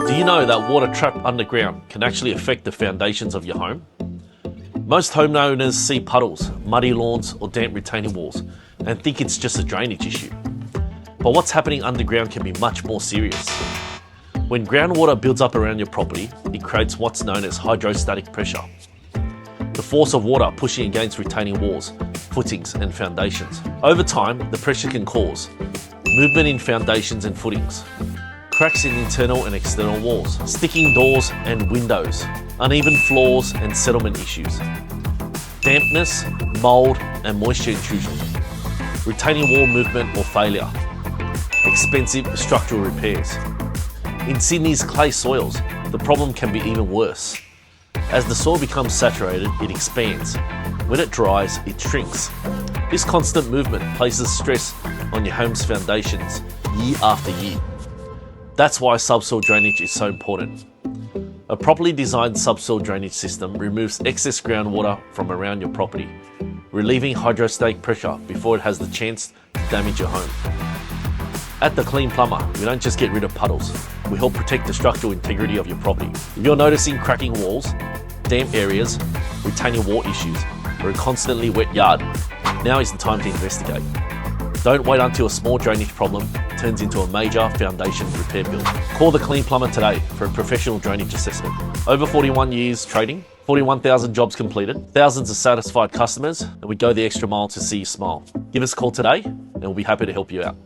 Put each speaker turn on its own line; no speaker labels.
Do you know that water trapped underground can actually affect the foundations of your home? Most homeowners see puddles, muddy lawns or damp retaining walls and think it's just a drainage issue. But what's happening underground can be much more serious. When groundwater builds up around your property, it creates what's known as hydrostatic pressure. The force of water pushing against retaining walls, footings and foundations. Over time, the pressure can cause movement in foundations and footings, cracks in internal and external walls, sticking doors and windows, uneven floors and settlement issues, dampness, mould and moisture intrusion, retaining wall movement or failure, expensive structural repairs. In Sydney's clay soils, the problem can be even worse. As the soil becomes saturated, it expands. When it dries, it shrinks. This constant movement places stress on your home's foundations year after year. That's why subsoil drainage is so important. A properly designed subsoil drainage system removes excess groundwater from around your property, relieving hydrostatic pressure before it has the chance to damage your home. At The Clean Plumber, we don't just get rid of puddles, we help protect the structural integrity of your property. If you're noticing cracking walls, damp areas, retaining wall issues, or a constantly wet yard, now is the time to investigate. Don't wait until a small drainage problem turns into a major foundation repair bill. Call The Clean Plumber today for a professional drainage assessment. Over 41 years trading, 41,000 jobs completed, thousands of satisfied customers, and we go the extra mile to see you smile. Give us a call today and we'll be happy to help you out.